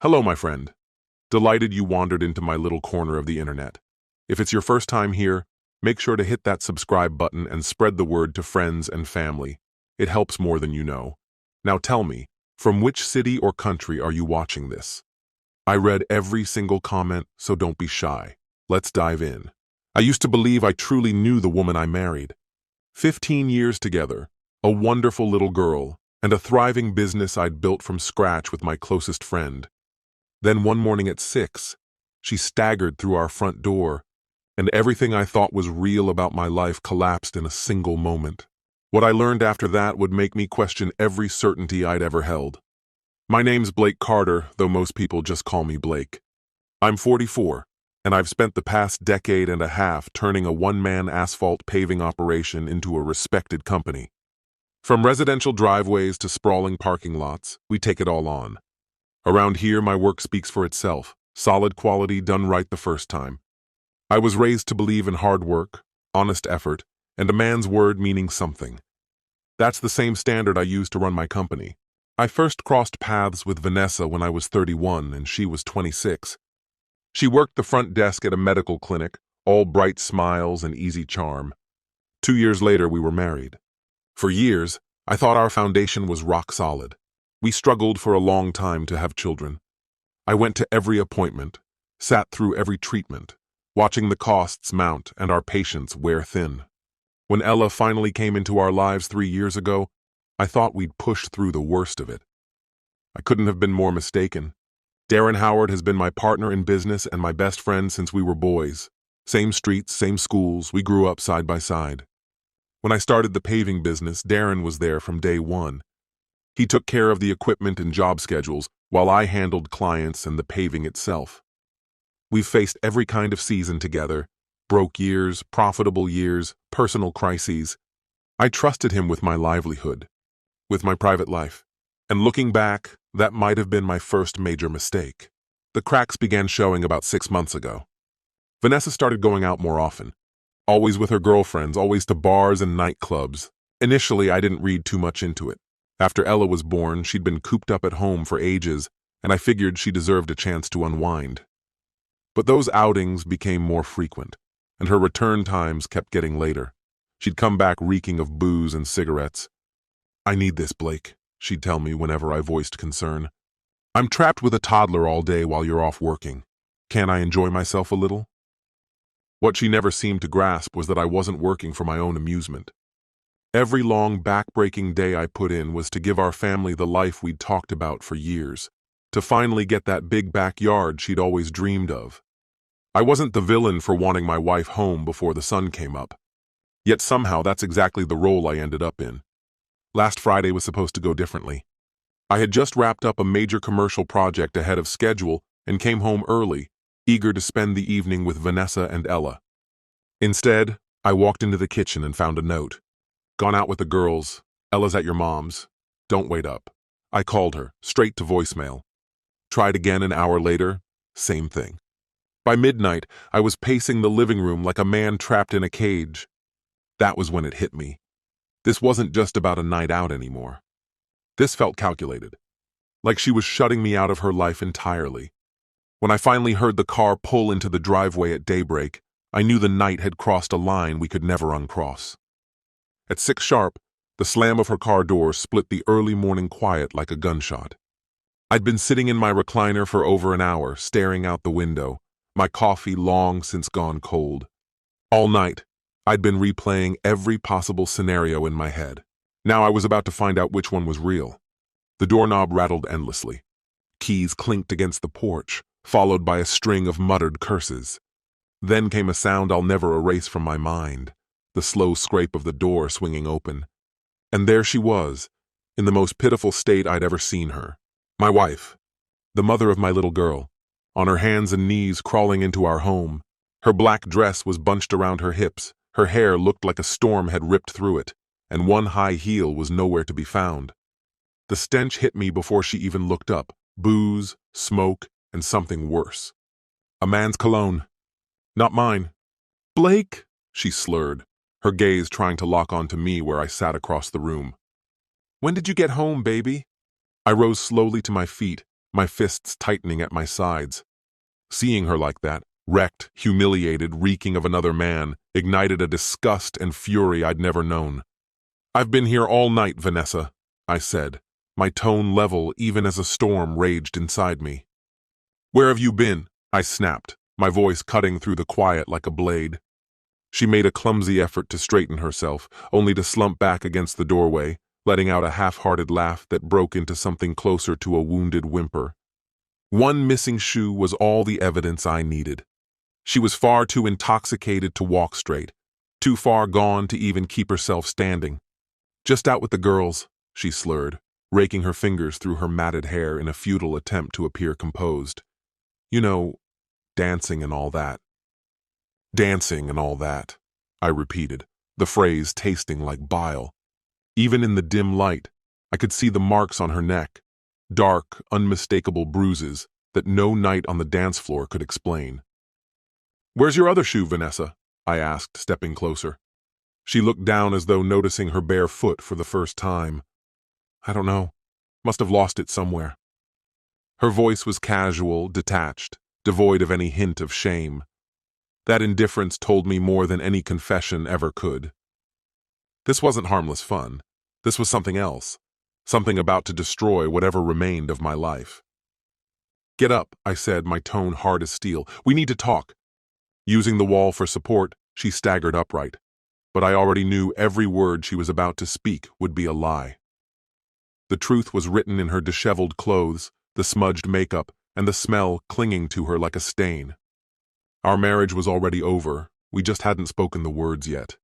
Hello, my friend. Delighted you wandered into my little corner of the internet. If it's your first time here, make sure to hit that subscribe button and spread the word to friends and family. It helps more than you know. Now tell me, from which city or country are you watching this? I read every single comment, so don't be shy. Let's dive in. I used to believe I truly knew the woman I married. 15 years together, a wonderful little girl, and a thriving business I'd built from scratch with my closest friend. Then one morning at 6, she staggered through our front door, and everything I thought was real about my life collapsed in a single moment. What I learned after that would make me question every certainty I'd ever held. My name's Blake Carter, though most people just call me Blake. I'm 44, and I've spent the past decade and a half turning a one-man asphalt paving operation into a respected company. From residential driveways to sprawling parking lots, we take it all on. Around here, my work speaks for itself. Solid quality done right the first time. I was raised to believe in hard work, honest effort, and a man's word meaning something. That's the same standard I use to run my company. I first crossed paths with Vanessa when I was 31 and she was 26. She worked the front desk at a medical clinic, all bright smiles and easy charm. 2 years later, we were married. For years, I thought our foundation was rock solid. We struggled for a long time to have children. I went to every appointment, sat through every treatment, watching the costs mount and our patience wear thin. When Ella finally came into our lives 3 years ago, I thought we'd pushed through the worst of it. I couldn't have been more mistaken. Darren Howard has been my partner in business and my best friend since we were boys. Same streets, same schools, we grew up side by side. When I started the paving business, Darren was there from day one. He took care of the equipment and job schedules, while I handled clients and the paving itself. We've faced every kind of season together, broke years, profitable years, personal crises. I trusted him with my livelihood, with my private life. And looking back, that might have been my first major mistake. The cracks began showing about 6 months ago. Vanessa started going out more often, always with her girlfriends, always to bars and nightclubs. Initially, I didn't read too much into it. After Ella was born, she'd been cooped up at home for ages, and I figured she deserved a chance to unwind. But those outings became more frequent, and her return times kept getting later. She'd come back reeking of booze and cigarettes. "I need this, Blake," she'd tell me whenever I voiced concern. "I'm trapped with a toddler all day while you're off working. Can't I enjoy myself a little?" What she never seemed to grasp was that I wasn't working for my own amusement. Every long, back-breaking day I put in was to give our family the life we'd talked about for years, to finally get that big backyard she'd always dreamed of. I wasn't the villain for wanting my wife home before the sun came up. Yet somehow that's exactly the role I ended up in. Last Friday was supposed to go differently. I had just wrapped up a major commercial project ahead of schedule and came home early, eager to spend the evening with Vanessa and Ella. Instead, I walked into the kitchen and found a note. "Gone out with the girls. Ella's at your mom's. Don't wait up." I called her, straight to voicemail. Tried again an hour later, same thing. By midnight, I was pacing the living room like a man trapped in a cage. That was when it hit me. This wasn't just about a night out anymore. This felt calculated, like she was shutting me out of her life entirely. When I finally heard the car pull into the driveway at daybreak, I knew the night had crossed a line we could never uncross. At 6 sharp, the slam of her car door split the early morning quiet like a gunshot. I'd been sitting in my recliner for over an hour, staring out the window, my coffee long since gone cold. All night, I'd been replaying every possible scenario in my head. Now I was about to find out which one was real. The doorknob rattled endlessly. Keys clinked against the porch, followed by a string of muttered curses. Then came a sound I'll never erase from my mind. The slow scrape of the door swinging open. And there she was, in the most pitiful state I'd ever seen her. My wife, the mother of my little girl, on her hands and knees crawling into our home. Her black dress was bunched around her hips, her hair looked like a storm had ripped through it, and one high heel was nowhere to be found. The stench hit me before she even looked up. Booze, smoke, and something worse. A man's cologne. Not mine. "Blake," she slurred, her gaze trying to lock onto me where I sat across the room. "When did you get home, baby?" I rose slowly to my feet, my fists tightening at my sides. Seeing her like that, wrecked, humiliated, reeking of another man, ignited a disgust and fury I'd never known. "I've been here all night, Vanessa," I said, my tone level even as a storm raged inside me. "Where have you been?" I snapped, my voice cutting through the quiet like a blade. She made a clumsy effort to straighten herself, only to slump back against the doorway, letting out a half-hearted laugh that broke into something closer to a wounded whimper. One missing shoe was all the evidence I needed. She was far too intoxicated to walk straight, too far gone to even keep herself standing. "Just out with the girls," she slurred, raking her fingers through her matted hair in a futile attempt to appear composed. "You know, dancing and all that." "Dancing and all that," I repeated, the phrase tasting like bile. Even in the dim light, I could see the marks on her neck, dark, unmistakable bruises that no night on the dance floor could explain. "Where's your other shoe, Vanessa?" I asked, stepping closer. She looked down as though noticing her bare foot for the first time. "I don't know. Must have lost it somewhere." Her voice was casual, detached, devoid of any hint of shame. That indifference told me more than any confession ever could. This wasn't harmless fun. This was something else, something about to destroy whatever remained of my life. "Get up," I said, my tone hard as steel. "We need to talk." Using the wall for support, she staggered upright, but I already knew every word she was about to speak would be a lie. The truth was written in her disheveled clothes, the smudged makeup, and the smell clinging to her like a stain. Our marriage was already over, we just hadn't spoken the words yet.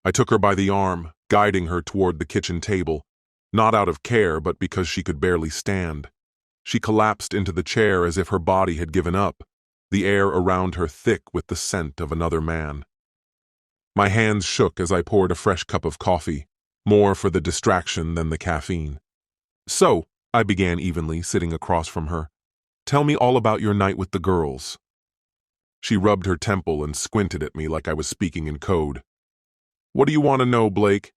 I took her by the arm, guiding her toward the kitchen table, not out of care but because she could barely stand. She collapsed into the chair as if her body had given up, the air around her thick with the scent of another man. My hands shook as I poured a fresh cup of coffee, more for the distraction than the caffeine. "So," I began evenly, sitting across from her, "tell me all about your night with the girls." She rubbed her temple and squinted at me like I was speaking in code. "What do you want to know, Blake?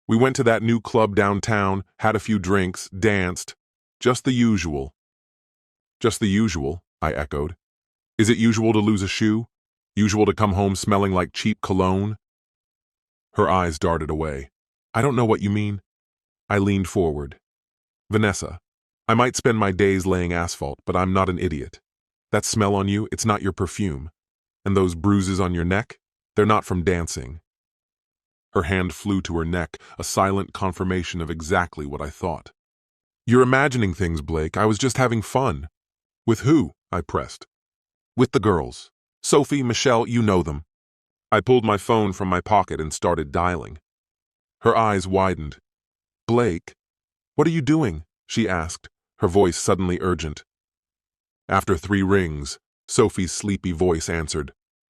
We went to that new club downtown, had a few drinks, danced. Just the usual." "Just the usual," I echoed. "Is it usual to lose a shoe? Usual to come home smelling like cheap cologne?" Her eyes darted away. "I don't know what you mean." I leaned forward. "Vanessa, I might spend my days laying asphalt, but I'm not an idiot. That smell on you, it's not your perfume. And those bruises on your neck, they're not from dancing." Her hand flew to her neck, a silent confirmation of exactly what I thought. "You're imagining things, Blake. I was just having fun." "With who?" I pressed. "With the girls. Sophie, Michelle, you know them." I pulled my phone from my pocket and started dialing. Her eyes widened. "Blake, what are you doing?" she asked, her voice suddenly urgent. After 3 rings, Sophie's sleepy voice answered.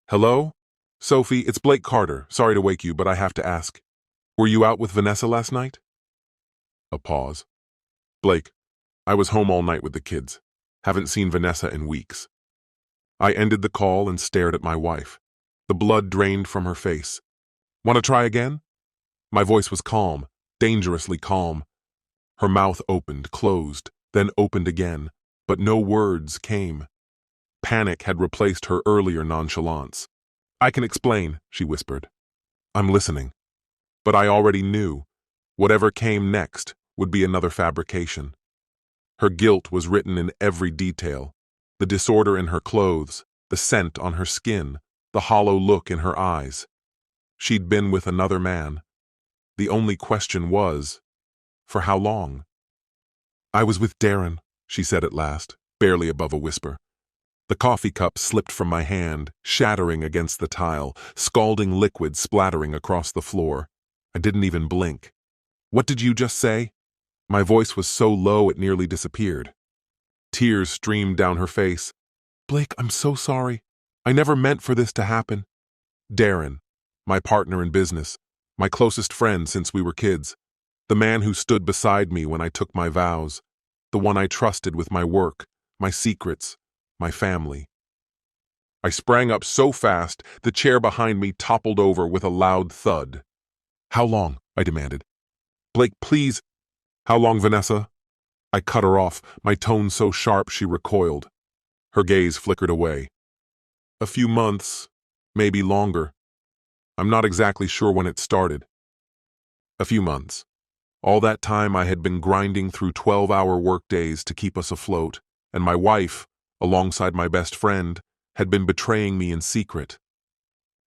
"Hello? Sophie, it's Blake Carter. Sorry to wake you, but I have to ask. Were you out with Vanessa last night?" A pause. "Blake, I was home all night with the kids. Haven't seen Vanessa in weeks." I ended the call and stared at my wife. The blood drained from her face. "Want to try again?" My voice was calm, dangerously calm. Her mouth opened, closed, then opened again, but no words came. Panic had replaced her earlier nonchalance. "I can explain," she whispered. "I'm listening." But I already knew. Whatever came next would be another fabrication. Her guilt was written in every detail. The disorder in her clothes, the scent on her skin, the hollow look in her eyes. She'd been with another man. The only question was, for how long? "I was with Darren," she said at last, barely above a whisper. The coffee cup slipped from my hand, shattering against the tile, scalding liquid splattering across the floor. I didn't even blink. "What did you just say?" My voice was so low it nearly disappeared. Tears streamed down her face. "Blake, I'm so sorry. I never meant for this to happen." Darren, my partner in business, my closest friend since we were kids, the man who stood beside me when I took my vows, the one I trusted with my work, my secrets, my family. I sprang up so fast, the chair behind me toppled over with a loud thud. "How long?" I demanded. "Blake, please." "How long, Vanessa?" I cut her off, my tone so sharp she recoiled. Her gaze flickered away. A few months, maybe longer. I'm not exactly sure when it started. A few months. All that time I had been grinding through 12-hour workdays to keep us afloat, and my wife, alongside my best friend, had been betraying me in secret.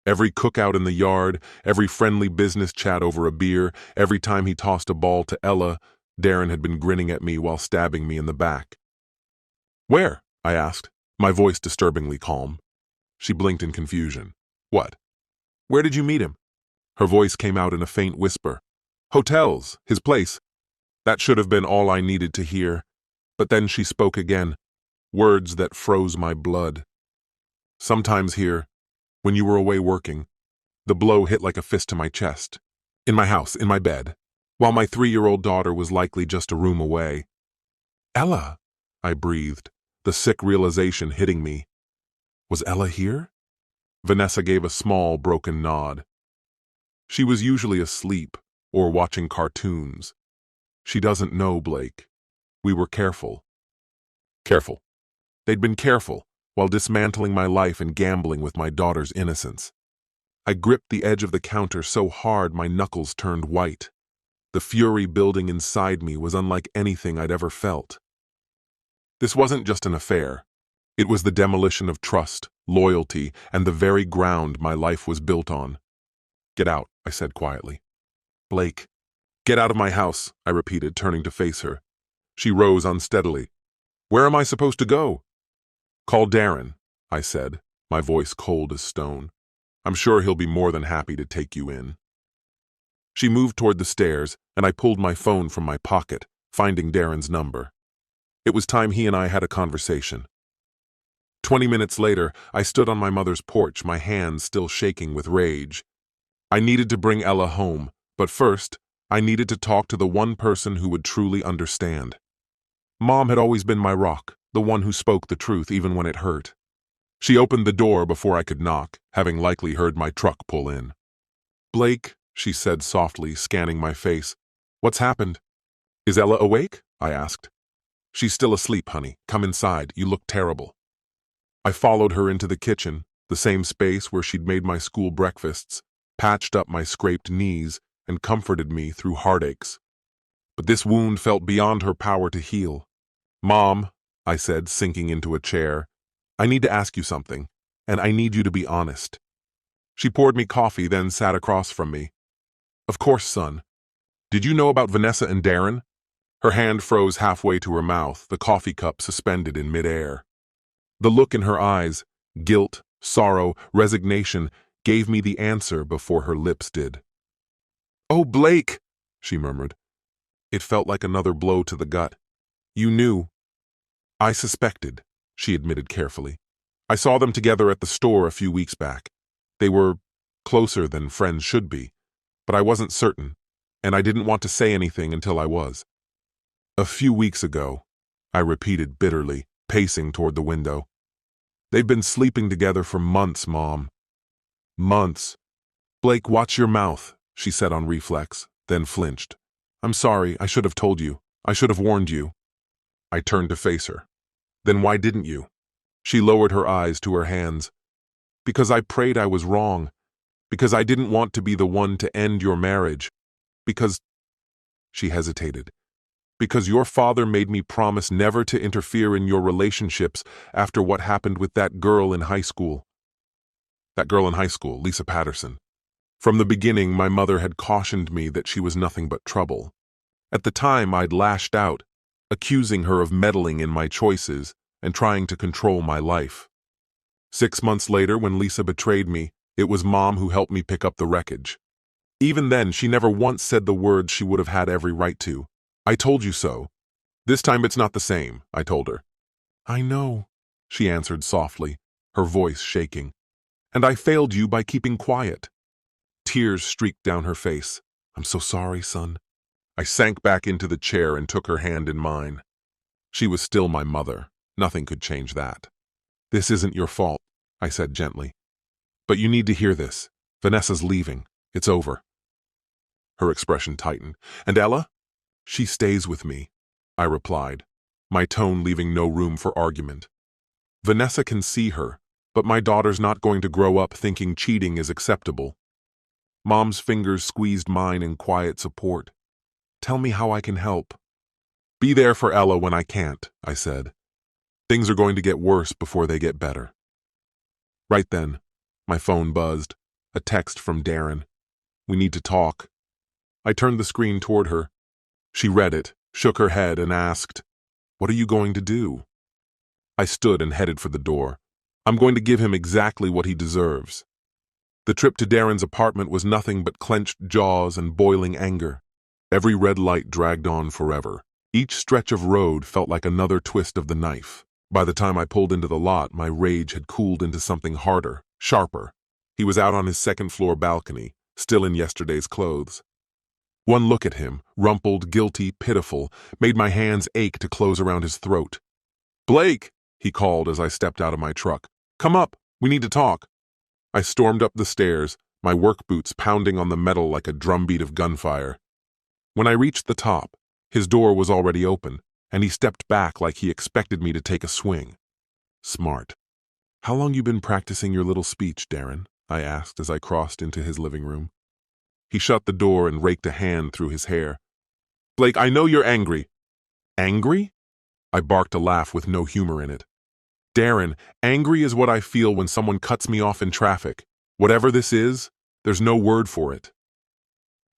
Every cookout in the yard, every friendly business chat over a beer, every time he tossed a ball to Ella, Darren had been grinning at me while stabbing me in the back. "Where?" I asked, my voice disturbingly calm. She blinked in confusion. "What? Where did you meet him?" Her voice came out in a faint whisper. "Hotels, his place." That should have been all I needed to hear, but then she spoke again, words that froze my blood. "Sometimes here, when you were away working," the blow hit like a fist to my chest. "In my house, in my bed, while my 3-year-old daughter was likely just a room away." "Ella," I breathed, the sick realization hitting me. Was Ella here? Vanessa gave a small, broken nod. She was usually asleep or watching cartoons. "She doesn't know, Blake. We were careful." Careful. They'd been careful while dismantling my life and gambling with my daughter's innocence. I gripped the edge of the counter so hard my knuckles turned white. The fury building inside me was unlike anything I'd ever felt. This wasn't just an affair. It was the demolition of trust, loyalty, and the very ground my life was built on. "Get out," I said quietly. "Blake." "Get out of my house," I repeated, turning to face her. She rose unsteadily. "Where am I supposed to go?" "Call Darren," I said, my voice cold as stone. "I'm sure he'll be more than happy to take you in." She moved toward the stairs, and I pulled my phone from my pocket, finding Darren's number. It was time he and I had a conversation. 20 minutes later, I stood on my mother's porch, my hands still shaking with rage. I needed to bring Ella home, but first, I needed to talk to the one person who would truly understand. Mom had always been my rock, the one who spoke the truth even when it hurt. She opened the door before I could knock, having likely heard my truck pull in. "Blake," she said softly, scanning my face. "What's happened?" "Is Ella awake?" I asked. "She's still asleep, honey. Come inside. You look terrible." I followed her into the kitchen, the same space where she'd made my school breakfasts, patched up my scraped knees, and comforted me through heartaches. But this wound felt beyond her power to heal. "Mom," I said, sinking into a chair, "I need to ask you something, and I need you to be honest." She poured me coffee, then sat across from me. "Of course, son. Did you know about Vanessa and Darren?" Her hand froze halfway to her mouth, the coffee cup suspended in midair. The look in her eyes, guilt, sorrow, resignation, gave me the answer before her lips did. "Oh, Blake," she murmured. It felt like another blow to the gut. "You knew." "I suspected," she admitted carefully. "I saw them together at the store a few weeks back. They were closer than friends should be, but I wasn't certain, and I didn't want to say anything until I was." "A few weeks ago," I repeated bitterly, pacing toward the window. "They've been sleeping together for months, Mom." "Months." "Blake, watch your mouth," she said on reflex, then flinched. "I'm sorry, I should have told you. I should have warned you." I turned to face her. "Then why didn't you?" She lowered her eyes to her hands. "Because I prayed I was wrong. Because I didn't want to be the one to end your marriage. Because—" she hesitated. "Because your father made me promise never to interfere in your relationships after what happened with that girl in high school." That girl in high school, Lisa Patterson. From the beginning, my mother had cautioned me that she was nothing but trouble. At the time, I'd lashed out, accusing her of meddling in my choices and trying to control my life. 6 months later, when Lisa betrayed me, it was Mom who helped me pick up the wreckage. Even then, she never once said the words she would have had every right to. "I told you so. This time it's not the same," I told her. "I know," she answered softly, her voice shaking. "And I failed you by keeping quiet." Tears streaked down her face. "I'm so sorry, son." I sank back into the chair and took her hand in mine. She was still my mother. Nothing could change that. "This isn't your fault," I said gently. "But you need to hear this. Vanessa's leaving. It's over." Her expression tightened. "And Ella?" "She stays with me." I replied, my tone leaving no room for argument. Vanessa can see her, but my daughter's not going to grow up thinking cheating is acceptable. Mom's fingers squeezed mine in quiet support. Tell me how I can help. Be there for Ella when I can't, I said. Things are going to get worse before they get better. Right then, my phone buzzed. A text from Darren. We need to talk. I turned the screen toward her. She read it, shook her head, and asked, What are you going to do? I stood and headed for the door. I'm going to give him exactly what he deserves. The trip to Darren's apartment was nothing but clenched jaws and boiling anger. Every red light dragged on forever. Each stretch of road felt like another twist of the knife. By the time I pulled into the lot, my rage had cooled into something harder, sharper. He was out on his second-floor balcony, still in yesterday's clothes. One look at him, rumpled, guilty, pitiful, made my hands ache to close around his throat. Blake, he called as I stepped out of my truck. Come up, we need to talk. I stormed up the stairs, my work boots pounding on the metal like a drumbeat of gunfire. When I reached the top, his door was already open, and he stepped back like he expected me to take a swing. Smart. How long you been practicing your little speech, Darren? I asked as I crossed into his living room. He shut the door and raked a hand through his hair. Blake, I know you're angry. Angry? I barked a laugh with no humor in it. Darren, angry is what I feel when someone cuts me off in traffic. Whatever this is, there's no word for it.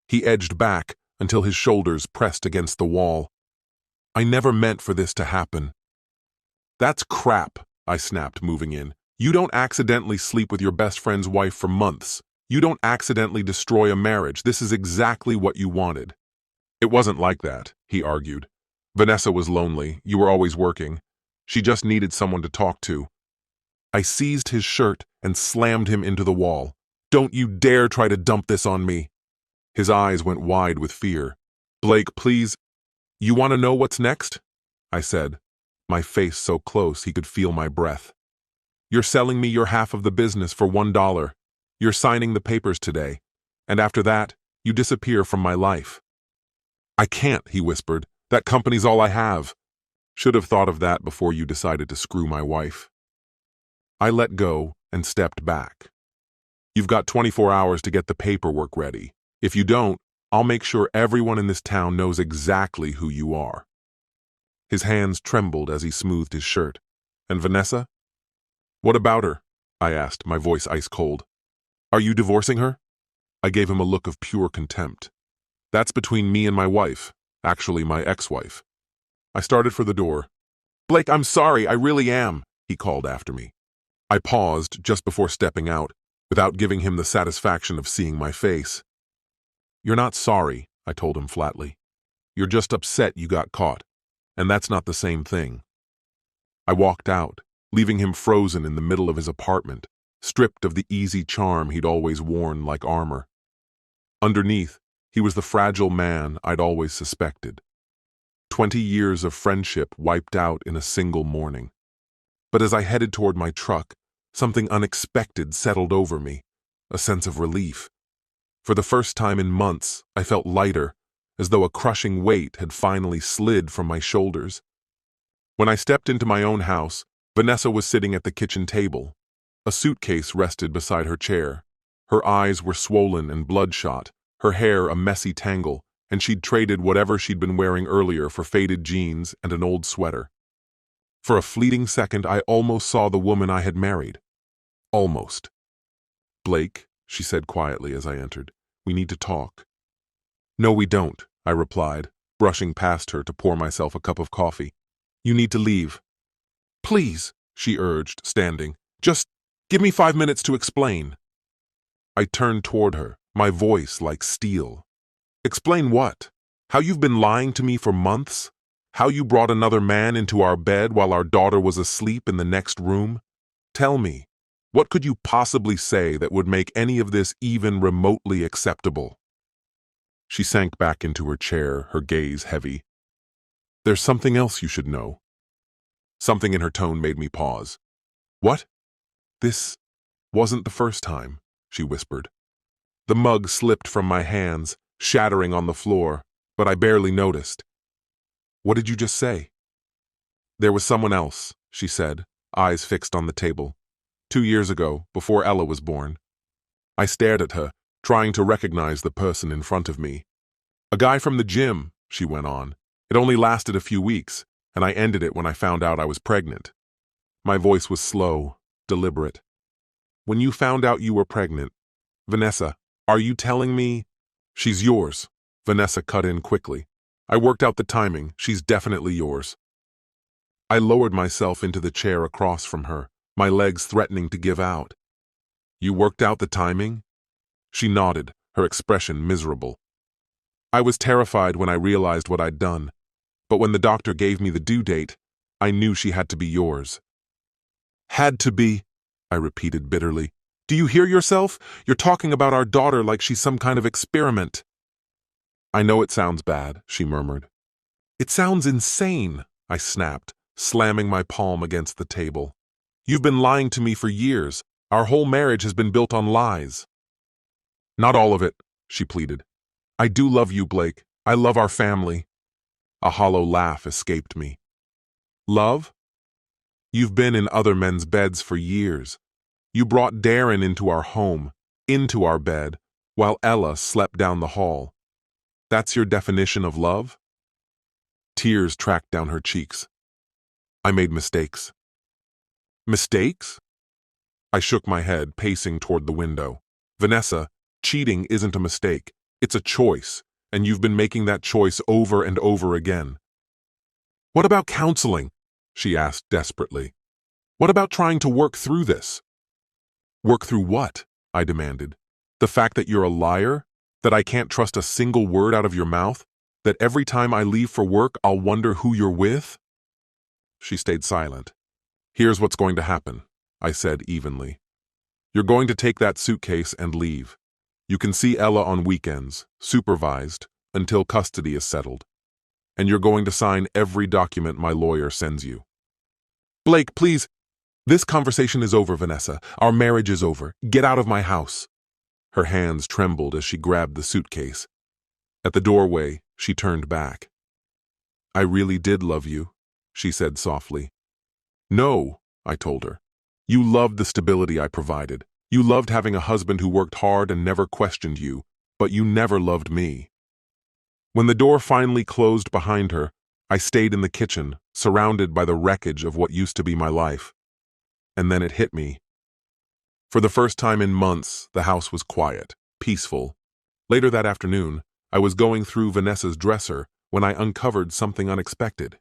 He edged back until his shoulders pressed against the wall. I never meant for this to happen. That's crap, I snapped, moving in. You don't accidentally sleep with your best friend's wife for months. You don't accidentally destroy a marriage. This is exactly what you wanted. It wasn't like that, he argued. Vanessa was lonely. You were always working. She just needed someone to talk to. I seized his shirt and slammed him into the wall. Don't you dare try to dump this on me. His eyes went wide with fear. Blake, please. You want to know what's next? I said, my face so close he could feel my breath. You're selling me your half of the business for $1. You're signing the papers today. And after that, you disappear from my life. I can't, he whispered. That company's all I have. Should have thought of that before you decided to screw my wife. I let go and stepped back. You've got 24 hours to get the paperwork ready. If you don't, I'll make sure everyone in this town knows exactly who you are. His hands trembled as he smoothed his shirt. And Vanessa? What about her? I asked, my voice ice cold. Are you divorcing her? I gave him a look of pure contempt. That's between me and my wife, actually my ex-wife. I started for the door. Blake, I'm sorry, I really am, he called after me. I paused just before stepping out, without giving him the satisfaction of seeing my face. You're not sorry, I told him flatly. You're just upset you got caught, and that's not the same thing. I walked out, leaving him frozen in the middle of his apartment, stripped of the easy charm he'd always worn like armor. Underneath, he was the fragile man I'd always suspected. 20 years of friendship wiped out in a single morning. But as I headed toward my truck, something unexpected settled over me, a sense of relief. For the first time in months, I felt lighter, as though a crushing weight had finally slid from my shoulders. When I stepped into my own house, Vanessa was sitting at the kitchen table. A suitcase rested beside her chair. Her eyes were swollen and bloodshot, her hair a messy tangle, and she'd traded whatever she'd been wearing earlier for faded jeans and an old sweater. For a fleeting second, I almost saw the woman I had married. Almost. Blake, she said quietly as I entered, we need to talk. No, we don't, I replied, brushing past her to pour myself a cup of coffee. You need to leave. Please, she urged, standing. Just give me 5 minutes to explain. I turned toward her, my voice like steel. Explain what? How you've been lying to me for months? How you brought another man into our bed while our daughter was asleep in the next room? Tell me, what could you possibly say that would make any of this even remotely acceptable? She sank back into her chair, her gaze heavy. There's something else you should know. Something in her tone made me pause. What? This wasn't the first time, she whispered. The mug slipped from my hands, shattering on the floor, but I barely noticed. What did you just say? There was someone else, she said, eyes fixed on the table. 2 years ago, before Ella was born. I stared at her, trying to recognize the person in front of me. A guy from the gym, she went on. It only lasted a few weeks, and I ended it when I found out I was pregnant. My voice was slow, deliberate. When you found out you were pregnant, Vanessa, are you telling me? She's yours, Vanessa cut in quickly. I worked out the timing. She's definitely yours. I lowered myself into the chair across from her, my legs threatening to give out. You worked out the timing? She nodded, her expression miserable. I was terrified when I realized what I'd done, but when the doctor gave me the due date, I knew she had to be yours. Had to be, I repeated bitterly. Do you hear yourself? You're talking about our daughter like she's some kind of experiment. I know it sounds bad, she murmured. It sounds insane, I snapped, slamming my palm against the table. You've been lying to me for years. Our whole marriage has been built on lies. Not all of it, she pleaded. I do love you, Blake. I love our family. A hollow laugh escaped me. Love? You've been in other men's beds for years. You brought Darren into our home, into our bed, while Ella slept down the hall. That's your definition of love? Tears tracked down her cheeks. I made mistakes. Mistakes? I shook my head, pacing toward the window. Vanessa, cheating isn't a mistake. It's a choice, and you've been making that choice over and over again. What about counseling? She asked desperately. What about trying to work through this? Work through what? I demanded. The fact that you're a liar? That I can't trust a single word out of your mouth? That every time I leave for work, I'll wonder who you're with? She stayed silent. Here's what's going to happen, I said evenly. You're going to take that suitcase and leave. You can see Ella on weekends, supervised, until custody is settled. And you're going to sign every document my lawyer sends you. Blake, please. This conversation is over, Vanessa. Our marriage is over. Get out of my house. Her hands trembled as she grabbed the suitcase. At the doorway, she turned back. I really did love you, she said softly. No, I told her. You loved the stability I provided. You loved having a husband who worked hard and never questioned you, but you never loved me. When the door finally closed behind her, I stayed in the kitchen, surrounded by the wreckage of what used to be my life. And then it hit me. For the first time in months, the house was quiet, peaceful. Later that afternoon, I was going through Vanessa's dresser when I uncovered something unexpected.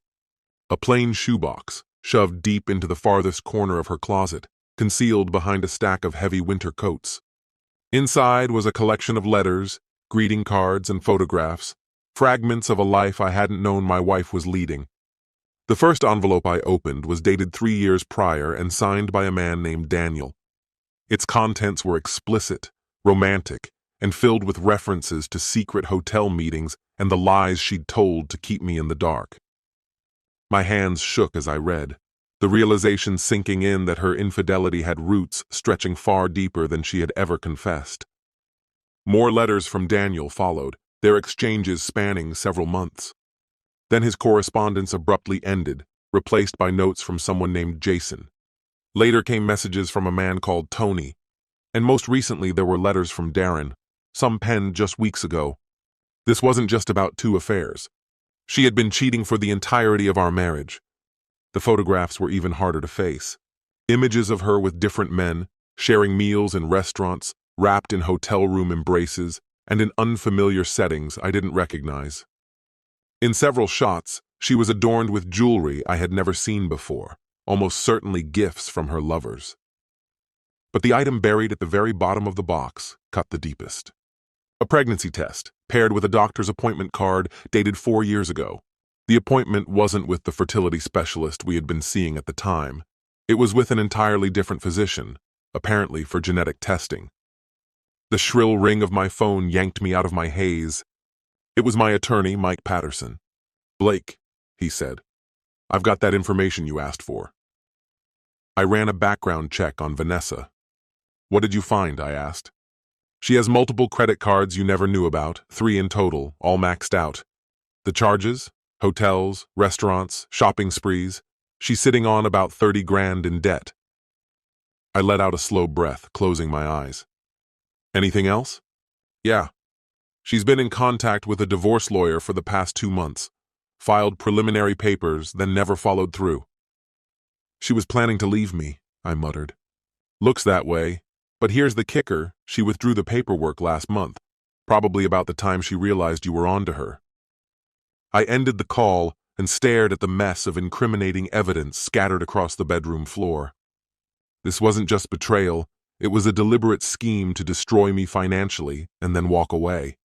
A plain shoebox, shoved deep into the farthest corner of her closet, concealed behind a stack of heavy winter coats. Inside was a collection of letters, greeting cards, and photographs, fragments of a life I hadn't known my wife was leading. The first envelope I opened was dated 3 years prior and signed by a man named Daniel. Its contents were explicit, romantic, and filled with references to secret hotel meetings and the lies she'd told to keep me in the dark. My hands shook as I read, the realization sinking in that her infidelity had roots stretching far deeper than she had ever confessed. More letters from Daniel followed, their exchanges spanning several months. Then his correspondence abruptly ended, replaced by notes from someone named Jason. Later came messages from a man called Tony, and most recently there were letters from Darren, some penned just weeks ago. This wasn't just about 2 affairs. She had been cheating for the entirety of our marriage. The photographs were even harder to face. Images of her with different men, sharing meals in restaurants, wrapped in hotel room embraces, and in unfamiliar settings I didn't recognize. In several shots, she was adorned with jewelry I had never seen before, almost certainly gifts from her lovers. But the item buried at the very bottom of the box cut the deepest. A pregnancy test, paired with a doctor's appointment card dated 4 years ago. The appointment wasn't with the fertility specialist we had been seeing at the time. It was with an entirely different physician, apparently for genetic testing. The shrill ring of my phone yanked me out of my haze. It was my attorney, Mike Patterson. Blake, he said, I've got that information you asked for. I ran a background check on Vanessa. What did you find? I asked. She has multiple credit cards you never knew about, 3 in total, all maxed out. The charges? Hotels, restaurants, shopping sprees. She's sitting on about 30 grand in debt. I let out a slow breath, closing my eyes. Anything else? Yeah. She's been in contact with a divorce lawyer for the past 2 months, filed preliminary papers, then never followed through. She was planning to leave me, I muttered. Looks that way, but here's the kicker, she withdrew the paperwork last month, probably about the time she realized you were onto her. I ended the call and stared at the mess of incriminating evidence scattered across the bedroom floor. This wasn't just betrayal, it was a deliberate scheme to destroy me financially and then walk away.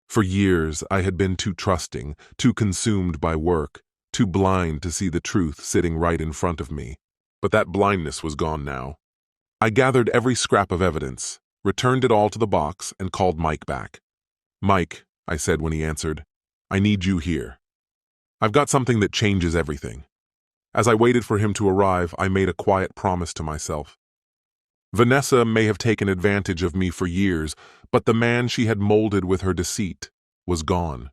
For years, I had been too trusting, too consumed by work, too blind to see the truth sitting right in front of me. But that blindness was gone now. I gathered every scrap of evidence, returned it all to the box, and called Mike back. Mike, I said when he answered, I need you here. I've got something that changes everything. As I waited for him to arrive, I made a quiet promise to myself. Vanessa may have taken advantage of me for years, but the man she had molded with her deceit was gone.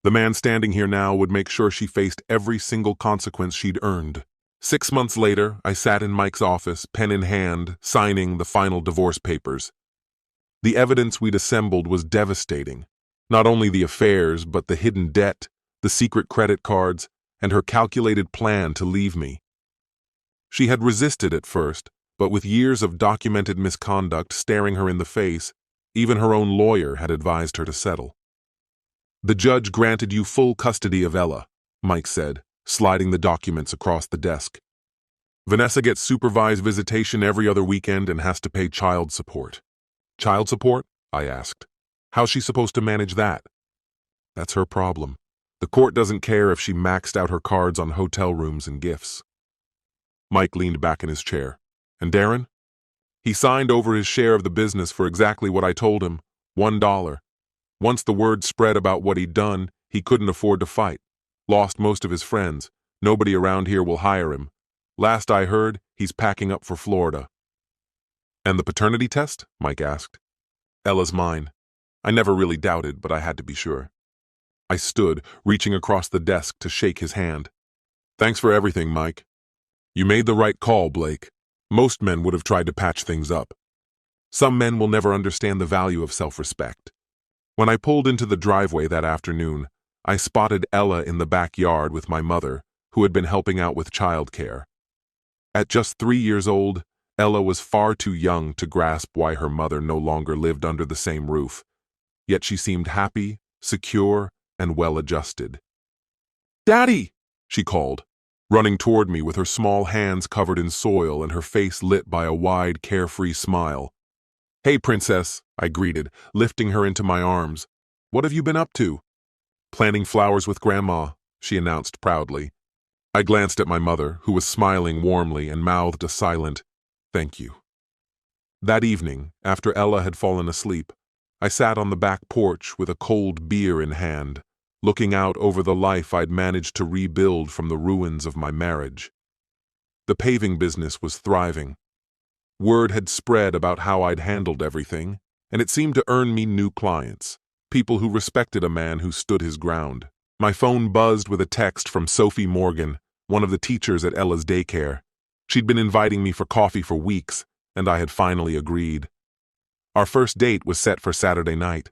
The man standing here now would make sure she faced every single consequence she'd earned. 6 months later, I sat in Mike's office, pen in hand, signing the final divorce papers. The evidence we'd assembled was devastating. Not only the affairs, but the hidden debt, the secret credit cards, and her calculated plan to leave me. She had resisted at first, but with years of documented misconduct staring her in the face, even her own lawyer had advised her to settle. The judge granted you full custody of Ella, Mike said, sliding the documents across the desk. Vanessa gets supervised visitation every other weekend and has to pay child support. Child support? I asked. How's she supposed to manage that? That's her problem. The court doesn't care if she maxed out her cards on hotel rooms and gifts. Mike leaned back in his chair. And Darren? He signed over his share of the business for exactly what I told him, $1. Once the word spread about what he'd done, he couldn't afford to fight. Lost most of his friends. Nobody around here will hire him. Last I heard, he's packing up for Florida. And the paternity test? Mike asked. Ella's mine. I never really doubted, but I had to be sure. I stood, reaching across the desk to shake his hand. Thanks for everything, Mike. You made the right call, Blake. Most men would have tried to patch things up. Some men will never understand the value of self-respect. When I pulled into the driveway that afternoon, I spotted Ella in the backyard with my mother, who had been helping out with childcare. At just 3 years old, Ella was far too young to grasp why her mother no longer lived under the same roof, yet she seemed happy, secure, and well-adjusted. Daddy! She called, running toward me with her small hands covered in soil and her face lit by a wide, carefree smile. Hey, princess, I greeted, lifting her into my arms. What have you been up to? Planting flowers with Grandma, she announced proudly. I glanced at my mother, who was smiling warmly and mouthed a silent, "Thank you." That evening, after Ella had fallen asleep, I sat on the back porch with a cold beer in hand, looking out over the life I'd managed to rebuild from the ruins of my marriage. The paving business was thriving. Word had spread about how I'd handled everything, and it seemed to earn me new clients, people who respected a man who stood his ground. My phone buzzed with a text from Sophie Morgan, one of the teachers at Ella's daycare. She'd been inviting me for coffee for weeks, and I had finally agreed. Our first date was set for Saturday night.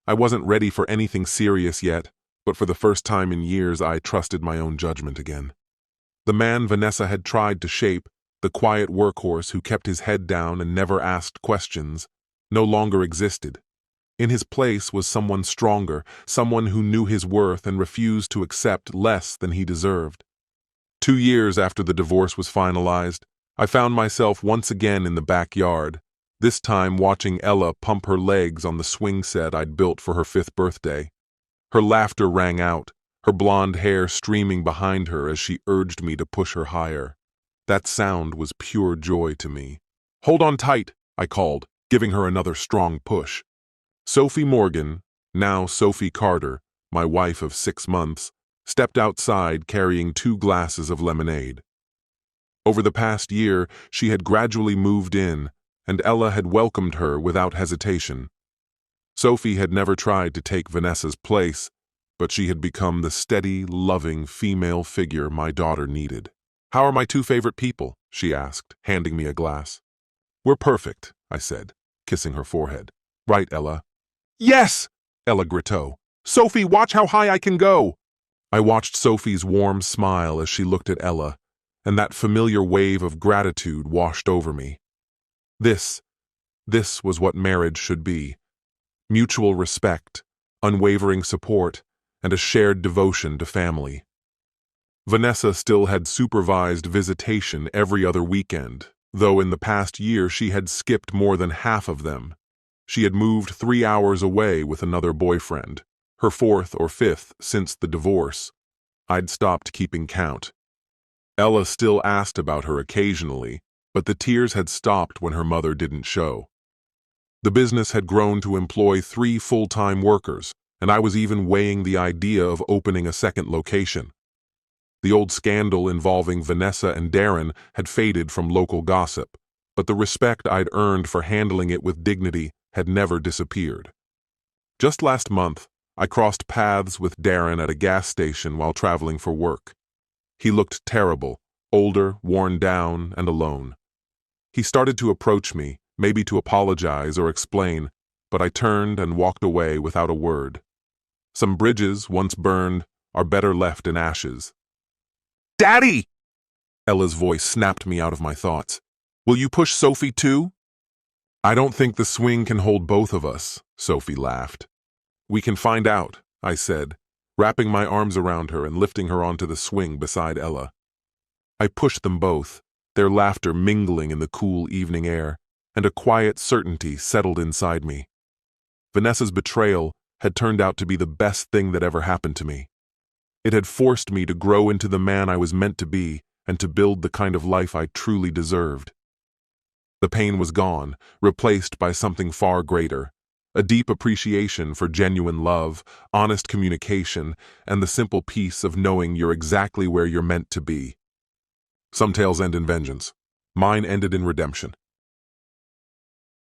I wasn't ready for anything serious yet, but for the first time in years I trusted my own judgment again. The man Vanessa had tried to shape, the quiet workhorse who kept his head down and never asked questions, no longer existed. In his place was someone stronger, someone who knew his worth and refused to accept less than he deserved. 2 years after the divorce was finalized, I found myself once again in the backyard, this time watching Ella pump her legs on the swing set I'd built for her 5th birthday. Her laughter rang out, her blonde hair streaming behind her as she urged me to push her higher. That sound was pure joy to me. "Hold on tight," I called, giving her another strong push. Sophie Morgan, now Sophie Carter, my wife of 6 months, stepped outside carrying 2 glasses of lemonade. Over the past year, she had gradually moved in, and Ella had welcomed her without hesitation. Sophie had never tried to take Vanessa's place, but she had become the steady, loving female figure my daughter needed. "How are my two favorite people?" she asked, handing me a glass. "We're perfect," I said, kissing her forehead. "Right, Ella?" "Yes!" Ella gritto. "Sophie, watch how high I can go!" I watched Sophie's warm smile as she looked at Ella, and that familiar wave of gratitude washed over me. This was what marriage should be. Mutual respect, unwavering support, and a shared devotion to family. Vanessa still had supervised visitation every other weekend, though in the past year she had skipped more than half of them. She had moved 3 hours away with another boyfriend, her fourth or fifth since the divorce. I'd stopped keeping count. Ella still asked about her occasionally, but the tears had stopped when her mother didn't show. The business had grown to employ 3 full-time workers, and I was even weighing the idea of opening a second location. The old scandal involving Vanessa and Darren had faded from local gossip, but the respect I'd earned for handling it with dignity had never disappeared. Just last month, I crossed paths with Darren at a gas station while traveling for work. He looked terrible, older, worn down, and alone. He started to approach me, maybe to apologize or explain, but I turned and walked away without a word. Some bridges, once burned, are better left in ashes. "Daddy!" Ella's voice snapped me out of my thoughts. "Will you push Sophie too?" "I don't think the swing can hold both of us," Sophie laughed. "We can find out," I said, wrapping my arms around her and lifting her onto the swing beside Ella. I pushed them both, their laughter mingling in the cool evening air, and a quiet certainty settled inside me. Vanessa's betrayal had turned out to be the best thing that ever happened to me. It had forced me to grow into the man I was meant to be and to build the kind of life I truly deserved. The pain was gone, replaced by something far greater, a deep appreciation for genuine love, honest communication, and the simple peace of knowing you're exactly where you're meant to be. Some tales end in vengeance. Mine ended in redemption.